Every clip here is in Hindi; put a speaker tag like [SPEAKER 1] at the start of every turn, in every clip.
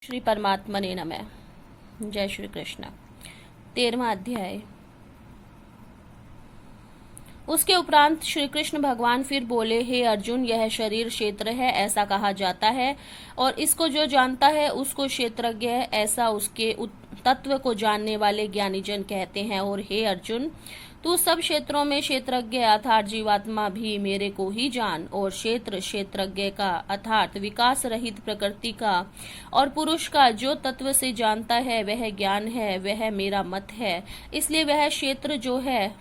[SPEAKER 1] श्री परमात्मने नमः। जय श्री कृष्ण। 13वां अध्याय। उसके उपरांत श्री कृष्ण भगवान फिर बोले, हे अर्जुन, यह शरीर क्षेत्र है ऐसा कहा जाता है, और इसको जो जानता है उसको क्षेत्रज्ञ ऐसा उसके तत्व को जानने वाले ज्ञानी जन कहते हैं। और हे अर्जुन, तू सब क्षेत्रों में क्षेत्रज्ञ अर्थात जीवात्मा भी मेरे को ही जान, और क्षेत्रज्ञ का अर्थात विकास रहित प्रकृति का और पुरुष का जो तत्व से जानता है वह ज्ञान है, वह मेरा मत है। इसलिए वह क्षेत्र जो है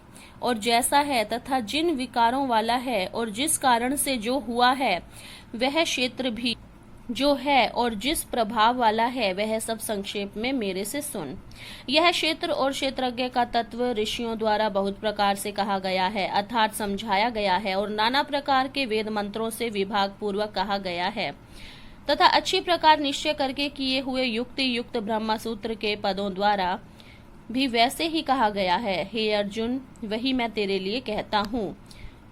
[SPEAKER 1] और जैसा है तथा जिन विकारों वाला है और जिस कारण से जो हुआ है वह क्षेत्र भी जो है और जिस प्रभाव वाला है वह सब संक्षेप में मेरे से सुन। यह क्षेत्र और क्षेत्रज्ञ का तत्व ऋषियों द्वारा बहुत प्रकार से कहा गया है अर्थात समझाया गया है, और नाना प्रकार के वेद मंत्रों से विभाग पूर्वक कहा गया है तथा अच्छी प्रकार निश्चय करके किए हुए युक्ति युक्त ब्रह्म सूत्र के पदों द्वारा भी वैसे ही कहा गया है। हे अर्जुन, वही मैं तेरे लिए कहता हूँ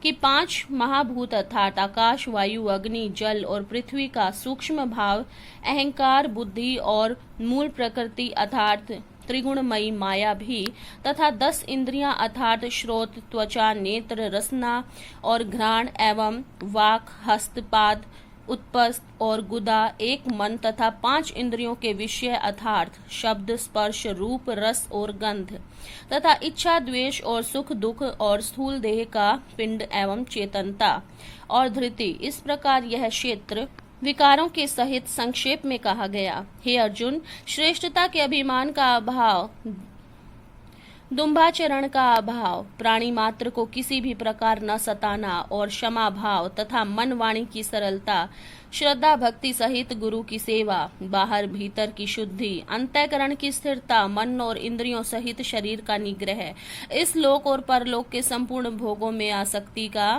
[SPEAKER 1] कि 5 महाभूत अर्थात आकाश, वायु, अग्नि, जल और पृथ्वी का सूक्ष्म भाव अहंकार, बुद्धि और मूल प्रकृति अर्थात त्रिगुणमयी माया भी तथा 10 इंद्रियां अर्थात श्रोत, त्वचा, नेत्र, रसना और घ्राण एवं वाक, हस्त, पाद, उत्पस्त और गुदा, एक मन तथा 5 इंद्रियों के विषय अर्थात शब्द, स्पर्श, रूप, रस और गंध तथा इच्छा, द्वेष और सुख दुख और स्थूल देह का पिंड एवं चेतनता और धृति, इस प्रकार यह क्षेत्र विकारों के सहित संक्षेप में कहा गया। हे अर्जुन, श्रेष्ठता के अभिमान का अभाव, दुम्भाचरण का अभाव, प्राणी मात्र को किसी भी प्रकार न सताना और क्षमा भाव तथा मन वाणी की सरलता, श्रद्धा भक्ति सहित गुरु की सेवा, बाहर भीतर की शुद्धि, अंतःकरण की स्थिरता, मन और इंद्रियों सहित शरीर का निग्रह, इस लोक और परलोक के संपूर्ण भोगों में आसक्ति का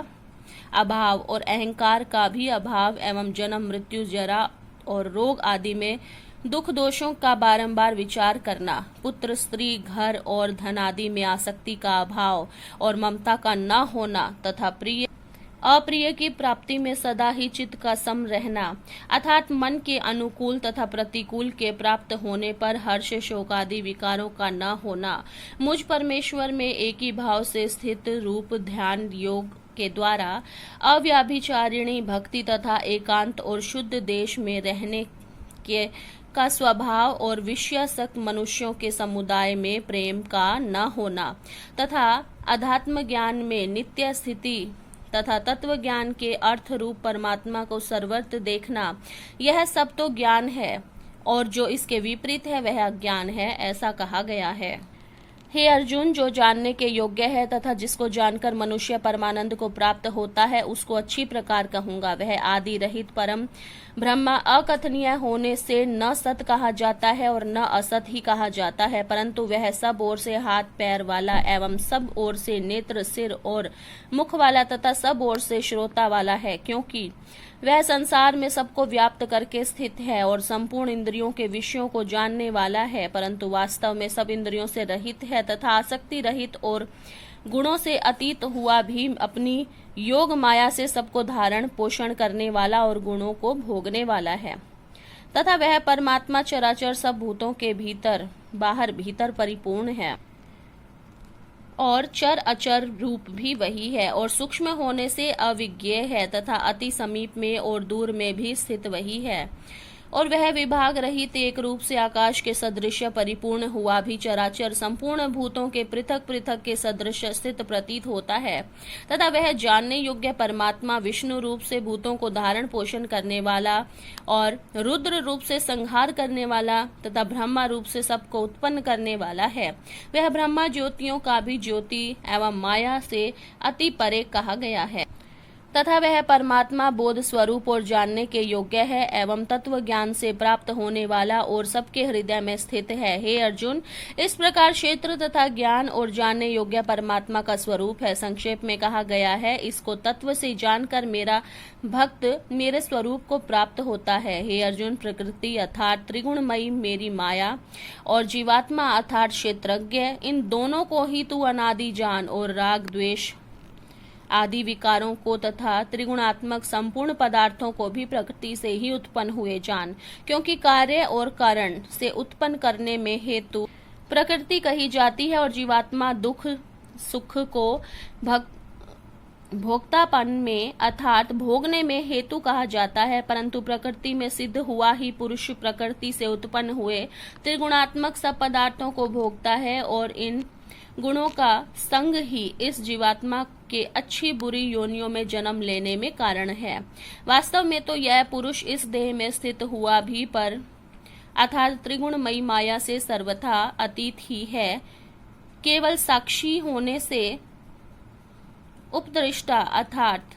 [SPEAKER 1] अभाव और अहंकार का भी अभाव एवं जन्म, मृत्यु, जरा और रोग आदि में दुख दोषों का बारंबार विचार करना, पुत्र, स्त्री, घर और धन आदि में आसक्ति का अभाव और ममता का न होना तथा प्रिय अप्रिय की प्राप्ति में सदा ही चित्त का सम रहना अर्थात मन के अनुकूल तथा प्रतिकूल के प्राप्त होने पर हर्ष, शोक आदि विकारों का न होना, मुझ परमेश्वर में एक ही भाव से स्थित रूप ध्यान योग के द्वारा अव्याभिचारिणी भक्ति तथा एकांत और शुद्ध देश में रहने के का स्वभाव और विषयासक्त मनुष्यों के समुदाय में प्रेम का न होना तथा अध्यात्म ज्ञान में नित्य स्थिति तथा तत्व ज्ञान के अर्थ रूप परमात्मा को सर्वत्र देखना, यह सब तो ज्ञान है, और जो इसके विपरीत है वह अज्ञान है, ऐसा कहा गया है। हे अर्जुन, जो जानने के योग्य है तथा जिसको जानकर मनुष्य परमानंद को प्राप्त होता है उसको अच्छी प्रकार कहूंगा। वह आदि रहित परम ब्रह्म अकथनीय होने से न सत कहा जाता है और न असत ही कहा जाता है, परंतु वह सब ओर से हाथ पैर वाला एवं सब ओर से नेत्र, सिर और मुख वाला तथा सब ओर से श्रोता वाला है, क्योंकि वह संसार में सबको व्याप्त करके स्थित है और संपूर्ण इंद्रियों के विषयों को जानने वाला है, परंतु वास्तव में सब इंद्रियों से रहित है तथा आसक्ति रहित और गुणों से अतीत हुआ भी अपनी योग माया से सबको धारण पोषण करने वाला और गुणों को भोगने वाला है तथा वह परमात्मा चराचर सब भूतों के भीतर बाहर भीतर परिपूर्ण है और चर अचर रूप भी वही है और सूक्ष्म होने से अविज्ञेय है तथा अति समीप में और दूर में भी स्थित वही है, और वह विभाग रहित एक रूप से आकाश के सदृश परिपूर्ण हुआ भी चराचर संपूर्ण भूतों के पृथक पृथक के सदृश स्थित प्रतीत होता है तथा वह जानने योग्य परमात्मा विष्णु रूप से भूतों को धारण पोषण करने वाला और रुद्र रूप से संहार करने वाला तथा ब्रह्मा रूप से सबको उत्पन्न करने वाला है। वह ब्रह्मा ज्योतियों का भी ज्योति एवं माया से अति परे कहा गया है तथा वह परमात्मा बोध स्वरूप और जानने के योग्य है एवं तत्व ज्ञान से प्राप्त होने वाला और सबके हृदय में स्थित है। हे अर्जुन, इस प्रकार क्षेत्र तथा ज्ञान और जानने योग्य परमात्मा का स्वरूप है, संक्षेप में कहा गया है। इसको तत्व से जानकर मेरा भक्त मेरे स्वरूप को प्राप्त होता है। हे अर्जुन, प्रकृति अर्थात त्रिगुणमयी मेरी माया और जीवात्मा अर्थात क्षेत्रज्ञ, इन दोनों को ही तू अनादि जान और राग द्वेष आदि विकारों को तथा त्रिगुणात्मक संपूर्ण पदार्थों को भी प्रकृति से ही उत्पन्न हुए जान, क्योंकि कार्य और कारण से उत्पन्न करने में हेतु प्रकृति कही जाती है और जीवात्मा दुख सुख को भोक्तापन में अर्थात भोगने में हेतु कहा जाता है। परंतु प्रकृति में सिद्ध हुआ ही पुरुष प्रकृति से उत्पन्न हुए त्रिगुणात्मक सब पदार्थों को भोगता है और इन गुणों का संग ही इस जीवात्मा के अच्छी बुरी योनियों में जन्म लेने में कारण है। वास्तव में तो यह पुरुष इस देह में स्थित हुआ भी पर अर्थात त्रिगुणमयी माया से सर्वथा अतीत ही है। केवल साक्षी होने से उपदृष्टा अर्थात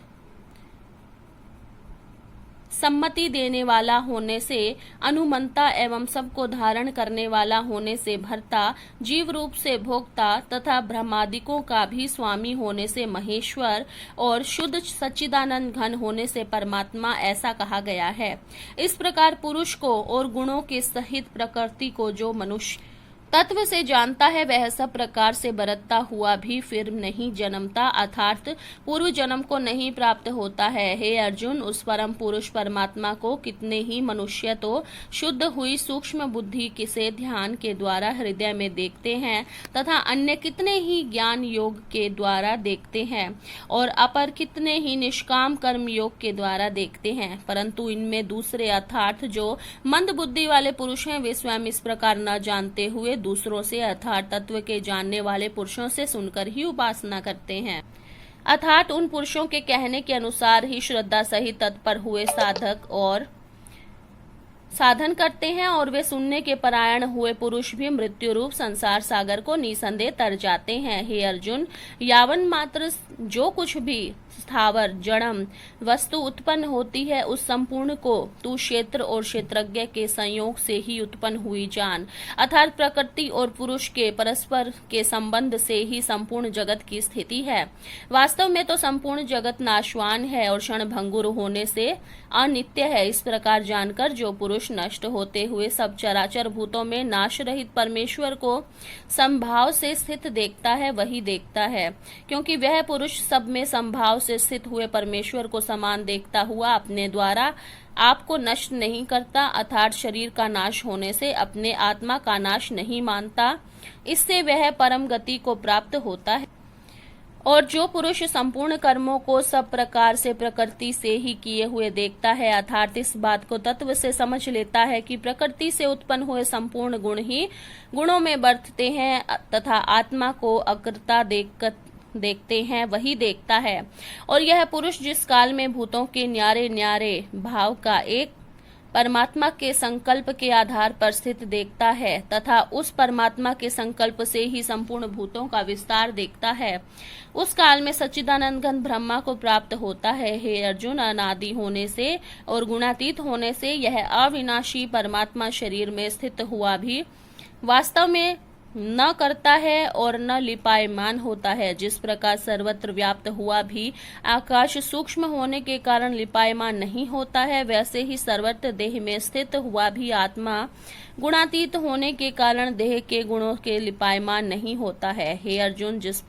[SPEAKER 1] सम्मति देने वाला होने से अनुमंता एवं सबको धारण करने वाला होने से भर्ता, जीव रूप से भोक्ता तथा ब्रह्मादिकों का भी स्वामी होने से महेश्वर और शुद्ध सच्चिदानंद घन होने से परमात्मा ऐसा कहा गया है। इस प्रकार पुरुष को और गुणों के सहित प्रकृति को जो मनुष्य तत्व से जानता है वह सब प्रकार से बरतता हुआ भी फिर नहीं जन्मता अर्थात पूर्व जन्म को नहीं प्राप्त होता है। हे अर्जुन, उस परम पुरुष परमात्मा को कितने ही मनुष्य तो शुद्ध हुई सूक्ष्म बुद्धि से ध्यान के द्वारा हृदय में देखते हैं तथा अन्य कितने ही ज्ञान योग के द्वारा देखते हैं और अपर कितने ही निष्काम कर्म योग के द्वारा देखते हैं, परंतु इनमें दूसरे अर्थात जो मंद बुद्धि वाले पुरुष हैं वे स्वयं इस प्रकार न जानते हुए दूसरों से अर्थात तत्व के जानने वाले पुरुषों से सुनकर ही उपासना करते हैं। अर्थात उन पुरुषों के कहने के अनुसार ही श्रद्धा सहित तत्पर हुए साधक और साधन करते हैं और वे सुनने के परायण हुए पुरुष भी मृत्यु रूप संसार सागर को निसंदेह तर जाते हैं। हे अर्जुन, यावन मात्र जो कुछ भी स्थावर जड़म वस्तु उत्पन्न होती है उस संपूर्ण को तू क्षेत्र और क्षेत्रज्ञ के संयोग से ही उत्पन्न हुई जान, अर्थात प्रकृति और पुरुष के परस्पर के संबंध से ही संपूर्ण जगत की स्थिति है। वास्तव में तो संपूर्ण जगत नाशवान है और क्षण भंगुर होने से अनित्य है। इस प्रकार जानकर जो पुरुष नष्ट होते हुए सब चराचर भूतों में नाश रहित परमेश्वर को संभाव से स्थित देखता है वही देखता है, क्योंकि वह पुरुष सब में संभाव से स्थित हुए परमेश्वर को समान देखता हुआ अपने द्वारा आपको नष्ट नहीं करता अर्थात शरीर का नाश होने से अपने आत्मा का नाश नहीं मानता। इससे वह परम गति को प्राप्त होता है। और जो पुरुष संपूर्ण कर्मों को सब प्रकार से प्रकृति से ही किए हुए देखता है अर्थात इस बात को तत्व से समझ लेता है कि प्रकृति से उत्पन्न हुए संपूर्ण गुण ही गुणों में बरतते हैं तथा आत्मा को अकृता देखते हैं वही देखता है। और यह पुरुष जिस काल में भूतों के न्यारे न्यारे भाव का एक परमात्मा के संकल्प के आधार पर स्थित देखता है तथा उस परमात्मा के संकल्प से ही संपूर्ण भूतों का विस्तार देखता है, उस काल में सच्चिदानंद घन ब्रह्मा को प्राप्त होता है। हे अर्जुन, अनादि होने से और गुणातीत होने से यह अविनाशी परमात्मा शरीर में स्थित हुआ भी वास्तव में न करता है और न लिपायमान होता है। जिस प्रकार सर्वत्र व्याप्त हुआ भी आकाश सूक्ष्म होने के कारण लिपायमान नहीं होता है, वैसे ही सर्वत्र देह में स्थित हुआ भी आत्मा गुणातीत होने के कारण देह के गुणों के लिपायमान नहीं होता है। हे अर्जुन, जिस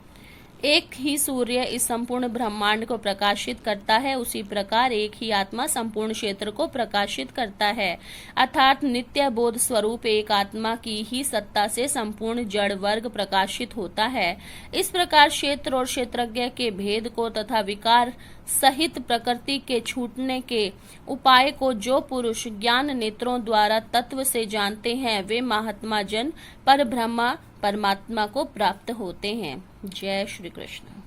[SPEAKER 1] एक ही सूर्य इस संपूर्ण ब्रह्मांड को प्रकाशित करता है उसी प्रकार एक ही आत्मा संपूर्ण क्षेत्र को प्रकाशित करता है, अर्थात नित्य बोध स्वरूप एक आत्मा की ही सत्ता से संपूर्ण जड़ वर्ग प्रकाशित होता है। इस प्रकार क्षेत्र और क्षेत्रज्ञ के भेद को तथा विकार सहित प्रकृति के छूटने के उपाय को जो पुरुष ज्ञान नेत्रों द्वारा तत्व से जानते हैं वे महात्मा जन पर ब्रह्मा परमात्मा को प्राप्त होते हैं। जय श्री कृष्ण।